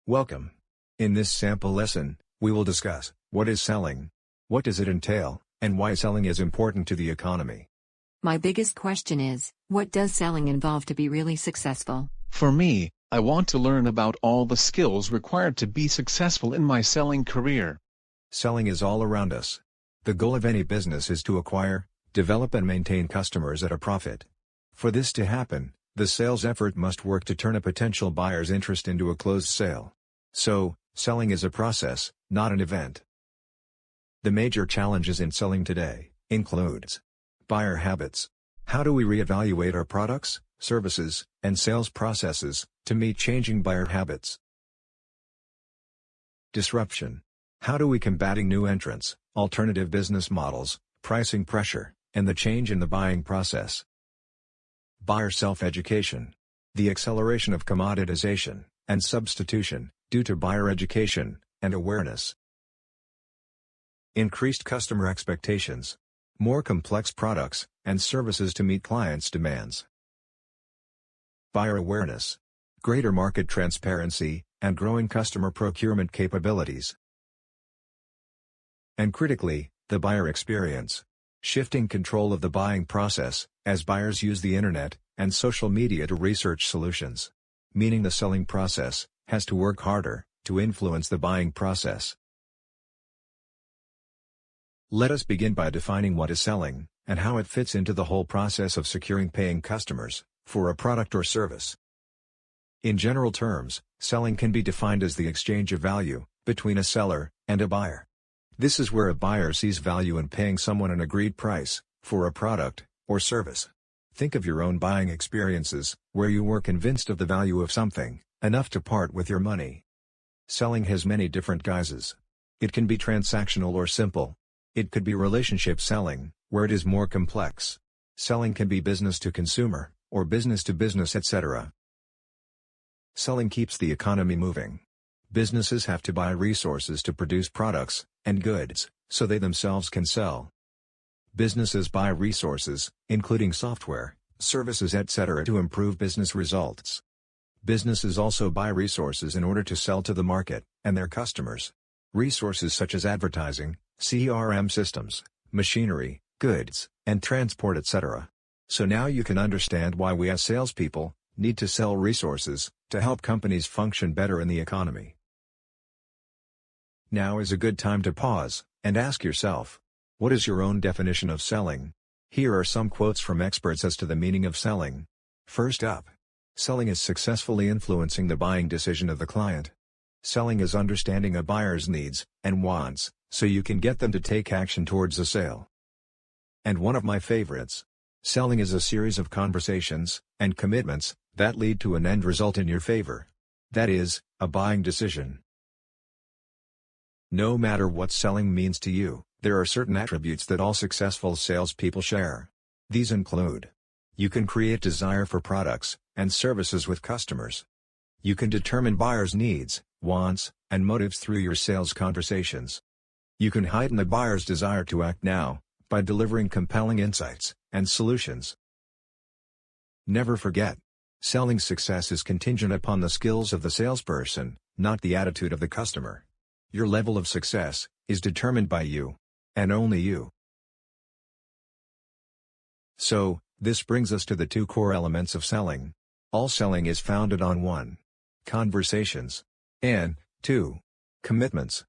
Welcome. In this sample lesson, we will discuss what is selling, what does it entail, and why selling is important to the economy. My biggest question is, what does selling involve to be really successful? For me, I want to learn about all the skills required to be successful in my selling career. Selling is all around us. The goal of any business is to acquire, develop and maintain customers at a profit. For this to happen, the sales effort must work to turn a potential buyer's interest into a closed sale. So, selling is a process, not an event. The major challenges in selling today includes buyer habits. How do we reevaluate our products, services, and sales processes to meet changing buyer habits? Disruption. How do we combating new entrants, alternative business models, pricing pressure, and the change in the buying process? Buyer self-education. The acceleration of commoditization and substitution due to buyer education and awareness. Increased customer expectations. More complex products and services to meet clients' demands. Buyer awareness. Greater market transparency and growing customer procurement capabilities. And critically, the buyer experience. Shifting control of the buying process, as buyers use the internet and social media to research solutions. Meaning the selling process has to work harder to influence the buying process. Let us begin by defining what is selling, and how it fits into the whole process of securing paying customers for a product or service. In general terms, selling can be defined as the exchange of value between a seller and a buyer. This is where a buyer sees value in paying someone an agreed price for a product or service. Think of your own buying experiences, where you were convinced of the value of something, enough to part with your money. Selling has many different guises. It can be transactional or simple. It could be relationship selling, where it is more complex. Selling can be business to consumer, or business to business, etc. Selling keeps the economy moving. Businesses have to buy resources to produce products and goods, so they themselves can sell. Businesses buy resources, including software, services, etc., to improve business results. Businesses also buy resources in order to sell to the market and their customers. Resources such as advertising, CRM systems, machinery, goods, and transport, etc. So now you can understand why we as salespeople need to sell resources to help companies function better in the economy. Now is a good time to pause and ask yourself, what is your own definition of selling? Here are some quotes from experts as to the meaning of selling. First up, selling is successfully influencing the buying decision of the client. Selling is understanding a buyer's needs and wants, so you can get them to take action towards a sale. And one of my favorites. Selling is a series of conversations and commitments that lead to an end result in your favor. That is, a buying decision. No matter what selling means to you, there are certain attributes that all successful salespeople share. These include: you can create desire for products and services with customers. You can determine buyers' needs, wants, and motives through your sales conversations. You can heighten the buyer's desire to act now by delivering compelling insights and solutions. Never forget, selling success is contingent upon the skills of the salesperson, not the attitude of the customer. Your level of success is determined by you, and only you. So, this brings us to the two core elements of selling. All selling is founded on 1. Conversations, and 2. Commitments.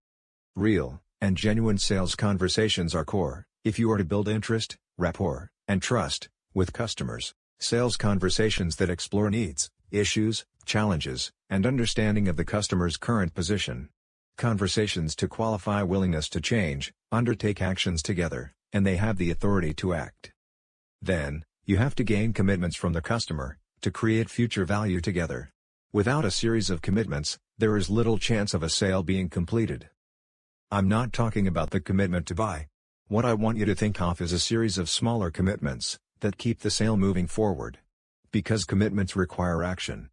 Real and genuine sales conversations are core if you are to build interest, rapport, and trust with customers. Sales conversations that explore needs, issues, challenges, and understanding of the customer's current position. Conversations to qualify willingness to change, undertake actions together, and they have the authority to act. Then, you have to gain commitments from the customer to create future value together. Without a series of commitments, there is little chance of a sale being completed. I'm not talking about the commitment to buy. What I want you to think of is a series of smaller commitments that keep the sale moving forward. Because commitments require action.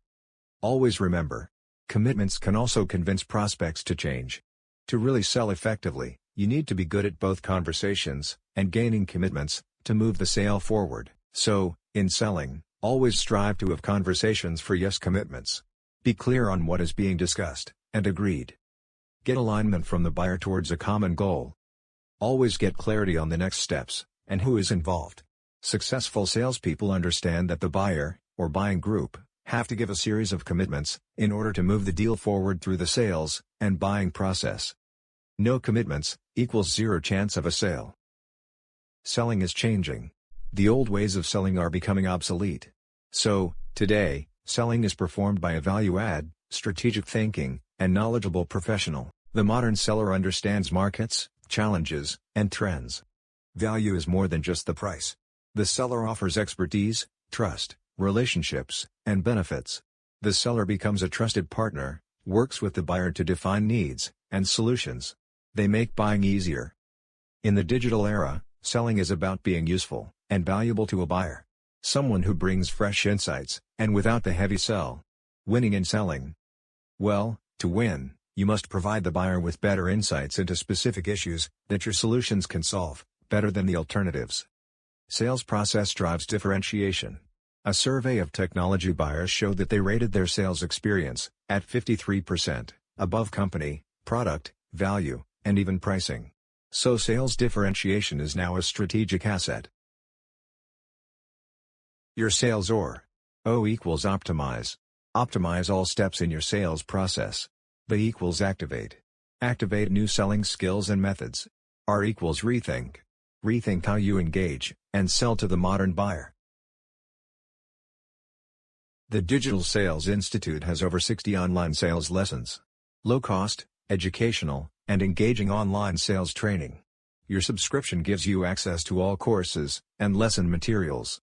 Always remember, commitments can also convince prospects to change. To really sell effectively, you need to be good at both conversations and gaining commitments to move the sale forward. So, in selling, always strive to have conversations for yes commitments. Be clear on what is being discussed, and agreed. Get alignment from the buyer towards a common goal. Always get clarity on the next steps, and who is involved. Successful salespeople understand that the buyer, or buying group, have to give a series of commitments, in order to move the deal forward through the sales and buying process. No commitments equals zero chance of a sale. Selling is changing. The old ways of selling are becoming obsolete. So, today, selling is performed by a value-add, strategic thinking, and knowledgeable professional. The modern seller understands markets, challenges, and trends. Value is more than just the price. The seller offers expertise, trust, relationships, and benefits. The seller becomes a trusted partner, works with the buyer to define needs and solutions. They make buying easier. In the digital era, selling is about being useful and valuable to a buyer. Someone who brings fresh insights, and without the heavy sell. Winning in selling. Well, to win, you must provide the buyer with better insights into specific issues that your solutions can solve, better than the alternatives. Sales process drives differentiation. A survey of technology buyers showed that they rated their sales experience at 53%, above company, product, value, and even pricing. So sales differentiation is now a strategic asset. Your sales O equals optimize. Optimize all steps in your sales process. B equals activate. Activate new selling skills and methods. R equals rethink. Rethink how you engage and sell to the modern buyer. The Digital Sales Institute has over 60 online sales lessons. Low cost, educational, and engaging online sales training. Your subscription gives you access to all courses and lesson materials.